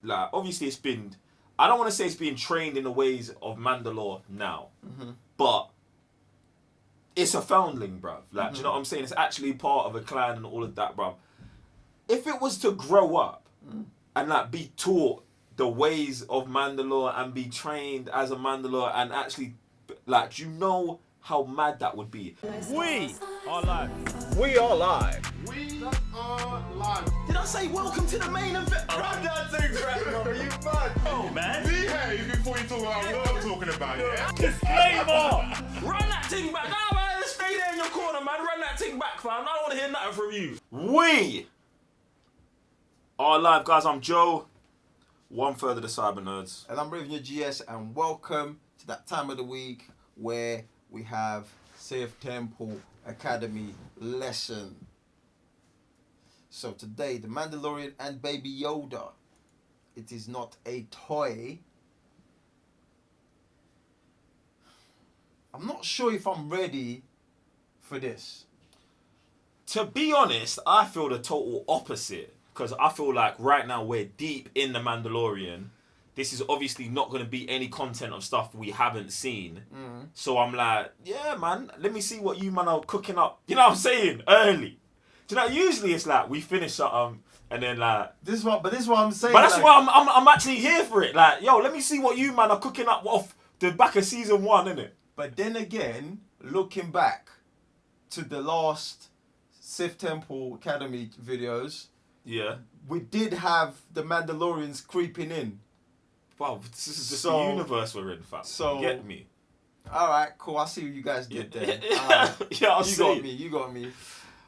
like obviously it's been. I don't want to say it's being trained in the ways of Mandalore now, but it's a foundling, bruv. Like, do you know what I'm saying? It's actually part of a clan and all of that, bruv. If it was to grow up and like be taught the ways of Mandalore and be trained as a Mandalore and actually, like, do you know how mad that would be? We are live. We are live. We are live. Did I say welcome to the main event? Run that thing back, bro. You mad? Oh, man. Behave before you talk about what I'm talking about, yeah? Disclaimer! Run that thing back. Nah, man, stay there in your corner, man. Run that thing back, fam. I don't want to hear nothing from you. We are live, guys. I'm Joe, 1/3 of the Cyber Nerds. And I'm Revenue GS, and welcome to that time of the week where we have Sith Temple Academy lesson. So today, the Mandalorian and Baby Yoda. It is not a toy. I'm not sure if I'm ready for this. To be honest, I feel the total opposite. Because I feel like right now we're deep in the Mandalorian. This is obviously not going to be any content of stuff we haven't seen. So I'm like, yeah, man, let me see what you man are cooking up. You know what I'm saying? Early. Do you know, usually it's like we finish something and then like... This is what I'm saying. But that's like, why I'm actually here for it. Like, yo, let me see what you man are cooking up off the back of season 1, innit? But then again, looking back to the last Sith Temple Academy videos, Yeah. we did have the Mandalorians creeping in. Wow, this is just So- the universe we're in, fam. so- Get me? All right, cool. I see what you guys did there. Yeah, I'll you see. got me. You got me.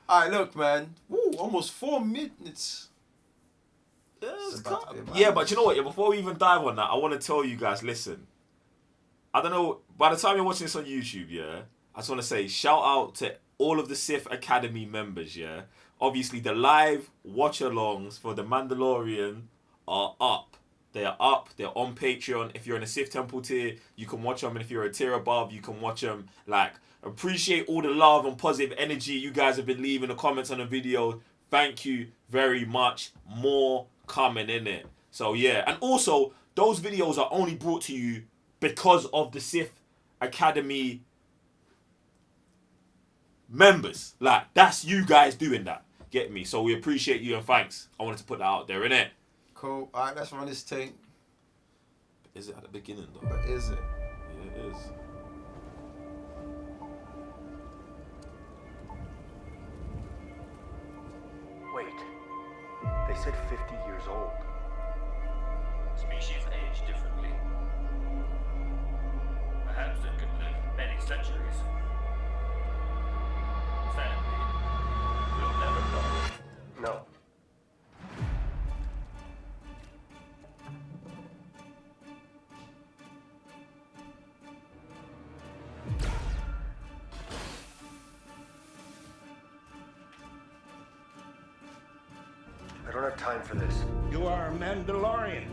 All right, look, man. Woo, almost 4 minutes. It's about to be a Yeah, man. but you know what? Yeah, before we even dive on that, I want to tell you guys, listen. I don't know, by the time you're watching this on YouTube, yeah, I just want to say shout out to all of the Sith Academy members, yeah. Obviously, the live watch-alongs for The Mandalorian are up. They are up. They're on Patreon. If you're in a Sith Temple tier, you can watch them. And if you're a tier above, you can watch them. Like, appreciate all the love and positive energy you guys have been leaving in the comments on the video. Thank you very much. More coming in it. So, yeah. And also, those videos are only brought to you because of the Sith Academy members. Like, that's you guys doing that. Get me? So we appreciate you and thanks. I wanted to put that out there, innit? Cool. All right, let's run this thing. Is it at the beginning, though? But is it? Yeah, it is. Wait, they said 50 years old. Species age differently. Perhaps it could live many centuries. Sadly, we'll never know. No. I don't have time for this. You are a Mandalorian.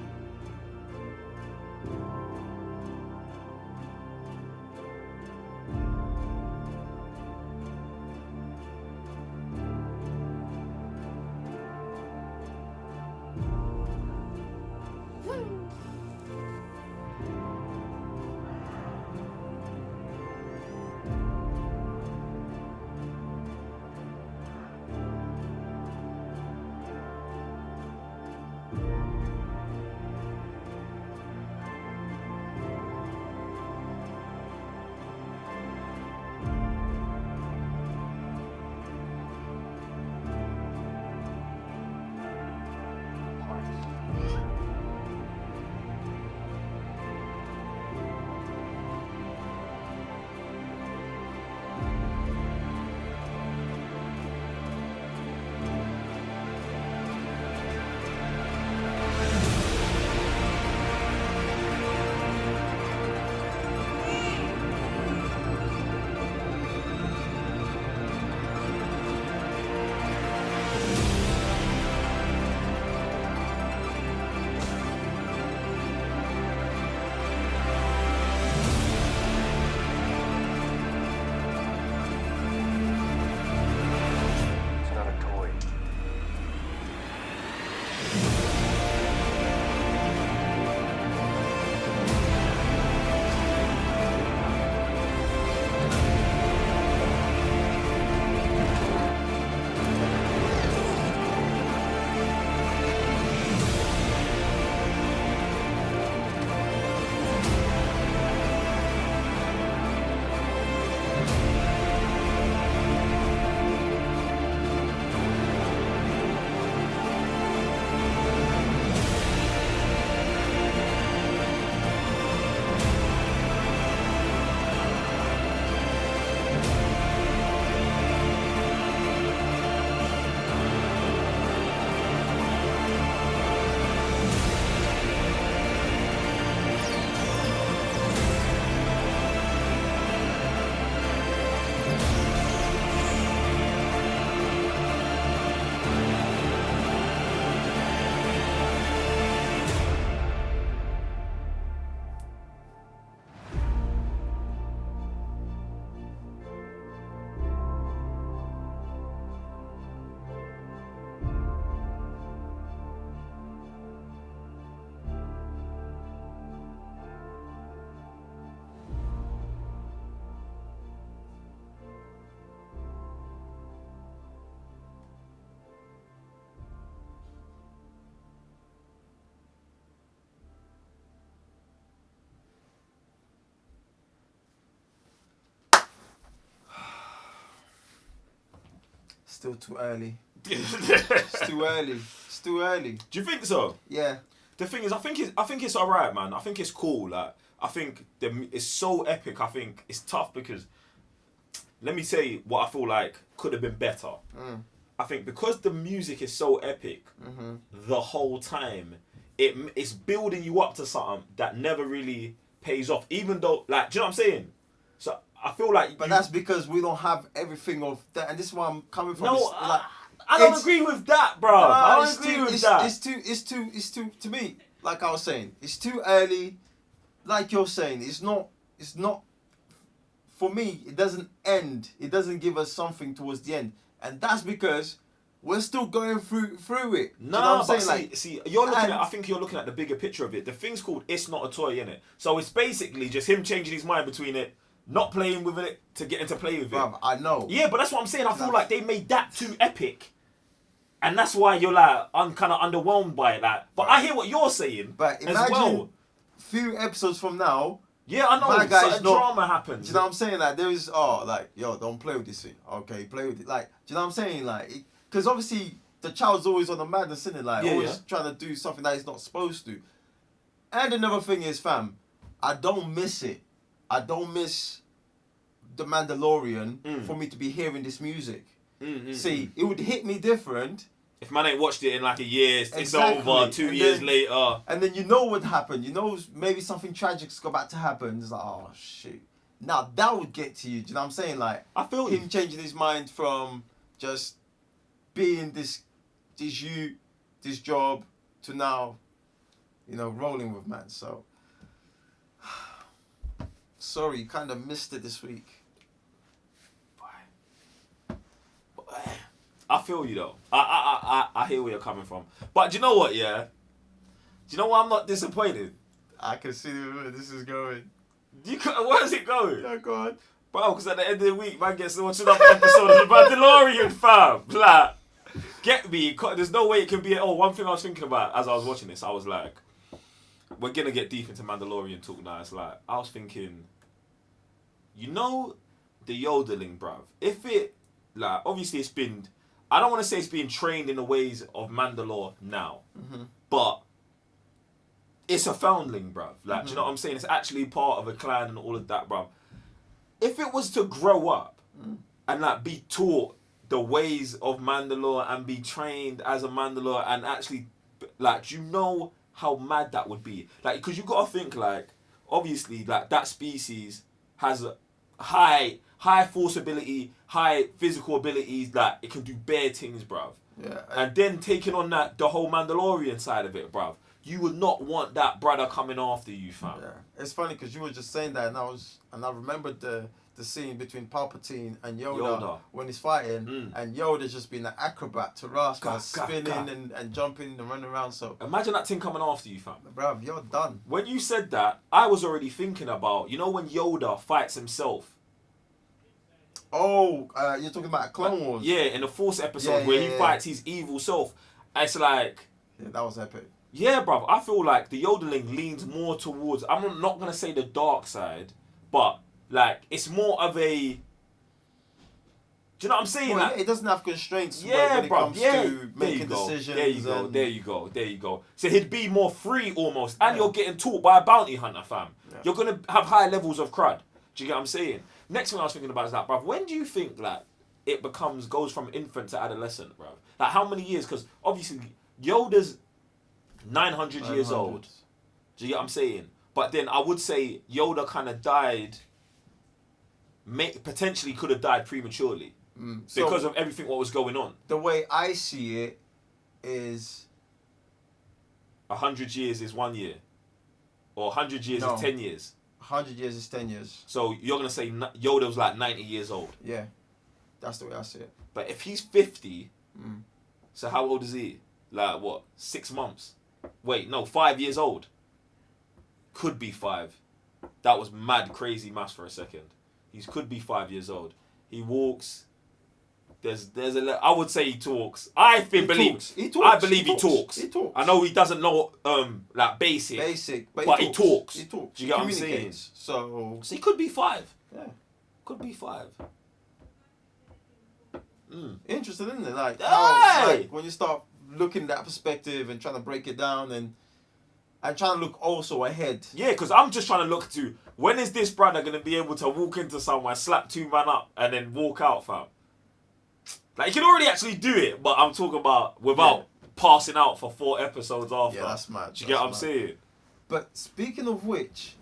Still too early. Do It's too early. It's too early. you think so? Yeah. The thing is, I think it's alright, man. I think it's cool. Like, I think it's so epic. I think it's tough because, let me say what I feel like could have been better. I think because the music is so epic the whole time, it's building you up to something that never really pays off. Even though, like, do you know what I'm saying? So I feel like, But that's because we don't have everything of that, and this is where I'm coming from. no, It's like, I don't it's- agree with that, bro. I don't it's agree too, with it's, that. It's too, to me, like I was saying, it's too early. Like you're saying, it's not, for me, it doesn't end. It doesn't give us something towards the end. And that's because we're still going through it. No, Do you know what I'm saying? see, you're looking and- at. I think you're looking at the bigger picture of it. The thing's called "It's Not a Toy," innit? So it's basically just him changing his mind between it, not playing with it, to getting to play with it. Bruv, I know. Yeah, but that's what I'm saying. I feel like they made that too epic, and that's why you're like, I'm kind of underwhelmed by it. Like, but I hear what you're saying. But as imagine well. few episodes from now, Yeah, I know. my guy's Certain not- drama do happens. you know what I'm saying? Like, there is, like, yo, don't play with this thing. Okay, play with it. Like, do you know what I'm saying? Like, because obviously the child's always on the madness, isn't it? Like, Yeah, always yeah. trying to do something that he's not supposed to. And another thing is, fam, I don't miss it. I don't miss the Mandalorian for me to be hearing this music. See, it would hit me different. If man ain't watched it in like a year, it's Exactly. over. 2 And years then- later. And then you know what happened. You know maybe something tragic's about to happen. It's like, oh shit. Now that would get to you. Do you know what I'm saying? Like, I feel you. him changing his mind from just being this job to now, rolling with man. So sorry, you kind of missed it this week. I feel you though. I hear where you're coming from. But do you know what? Yeah. Do you know why I'm not disappointed? I can see where this is going. Where's it going? Oh God. Bro, because at the end of the week, man gets to watch another episode of the Mandalorian, fam. Like, get me. There's no way it can be. Oh, one thing I was thinking about as I was watching this, I was like, we're gonna get deep into Mandalorian talk now. It's like, I was thinking, the yodeling, bruv. If it, like, obviously it's been, I don't want to say it's being trained in the ways of Mandalore now, but it's a foundling, bruv. Like, do you know what I'm saying? It's actually part of a clan and all of that, bruv. If it was to grow up and like be taught the ways of Mandalore and be trained as a Mandalore and actually, like, do you know how mad that would be? Like, because you got to think, like, obviously, like, that species has a high force ability, high physical abilities, that it can do bare things, bruv. Yeah. And then taking on the whole Mandalorian side of it, bruv. You would not want that brother coming after you, fam. Yeah, it's funny because you were just saying that, and I remembered the scene between Palpatine and Yoda. When he's fighting, and Yoda's just being an acrobat to Ras, man, spinning and jumping and running around. So Imagine that thing coming after you, fam. bruv, you're done. When you said that, I was already thinking about, when Yoda fights himself. Oh, you're talking about Clone Wars? Yeah, in the Force episode where he fights his evil self. It's like, Yeah, that was epic. yeah, bruv, I feel like the yodeling leans more towards, I'm not going to say the dark side, but, like, it's more of a, do you know what I'm saying? Well, Like, it doesn't have constraints yeah, when it bruv, comes yeah. to making decisions. There you go, and- there you go. So he'd be more free almost, and you're getting taught by a bounty hunter, fam. Yeah. You're going to have high levels of crud. Do you get what I'm saying? Next thing I was thinking about is that, bruv, when do you think, like, it goes from infant to adolescent, bruv? Like, how many years? Because, obviously, Yoda's 900 years old. Do you get what I'm saying? But then I would say Yoda kind of died, potentially could have died prematurely So because of everything what was going on. the way I see it is 100 years is 1 year. Or 100 years No. is 10 years. 100 years is 10 years. So you're going to say Yoda was like 90 years old. Yeah, that's the way I see it. But if he's 50, so how old is he? Like, what, 6 months? Wait, no, 5 years old. Could be 5. That was mad, crazy maths for a second. He could be 5 years old. He walks. I would say he talks. I believe he talks. I know he doesn't know like basic, but he talks. He talks. Do you get what I'm communicates. So he could be 5. yeah, Could be 5. Interesting, isn't it? Like, Hey! how, like when you start looking at that perspective and trying to break it down and trying to look also ahead. Yeah, because I'm just trying to look to when is this brother gonna be able to walk into somewhere, slap 2 man up, and then walk out, fam? Like, he can already actually do it, but I'm talking about without passing out for 4 episodes after. Yeah, that's mad. Do you get what I'm saying? But speaking of which,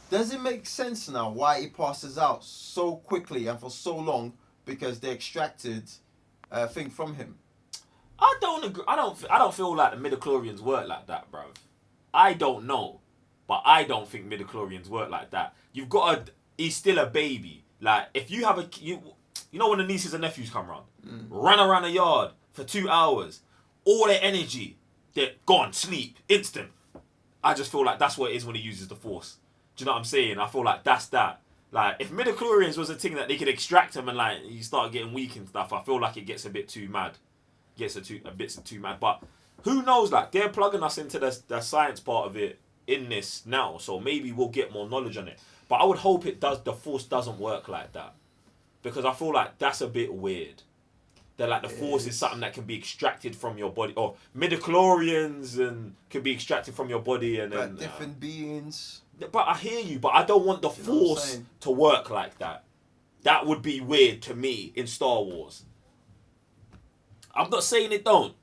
does it make sense now why he passes out so quickly and for so long? Because they extracted a thing from him. I don't agree. I don't feel like the midichlorians work like that, bruv. I don't know, but I don't think midichlorians work like that. You've got he's still a baby. Like, if you have you know when the nieces and nephews come around, run around the yard for 2 hours, all their energy, they're gone, sleep, instant. I just feel like that's what it is when he uses the Force. Do you know what I'm saying? I feel like that's that. Like, if midichlorians was a thing that they could extract them and like you start getting weak and stuff, I feel like it gets a bit too mad. Gets a bit too mad. But who knows? Like, they're plugging us into the science part of it in this now, so maybe we'll get more knowledge on it. But I would hope it does. The Force doesn't work like that, because I feel like that's a bit weird. That like the Force is something that can be extracted from your body, or midichlorians and can be extracted from your body, and then different beings. But I hear you, but I don't want the Force to work like that. That would be weird to me in Star Wars. I'm not saying it don't.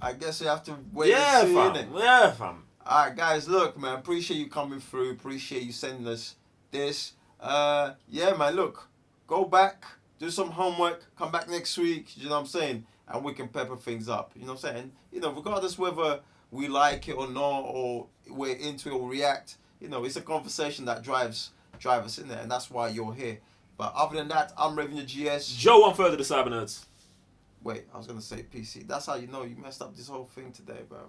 I guess you have to wait and see, innit? Yeah, fam. Alright, guys, look, man, appreciate you coming through. Appreciate you sending us this. Yeah, man, look, go back, do some homework, come back next week, you know what I'm saying? And we can pepper things up, you know what I'm saying? You know, regardless whether we like it or not, or we're into it or react, you know, it's a conversation that drives us in there, and that's why you're here. But other than that, I'm Revenue GS. Joe, on further to Cybernerds. Wait, I was going to say PC. That's how you know you messed up this whole thing today, bro.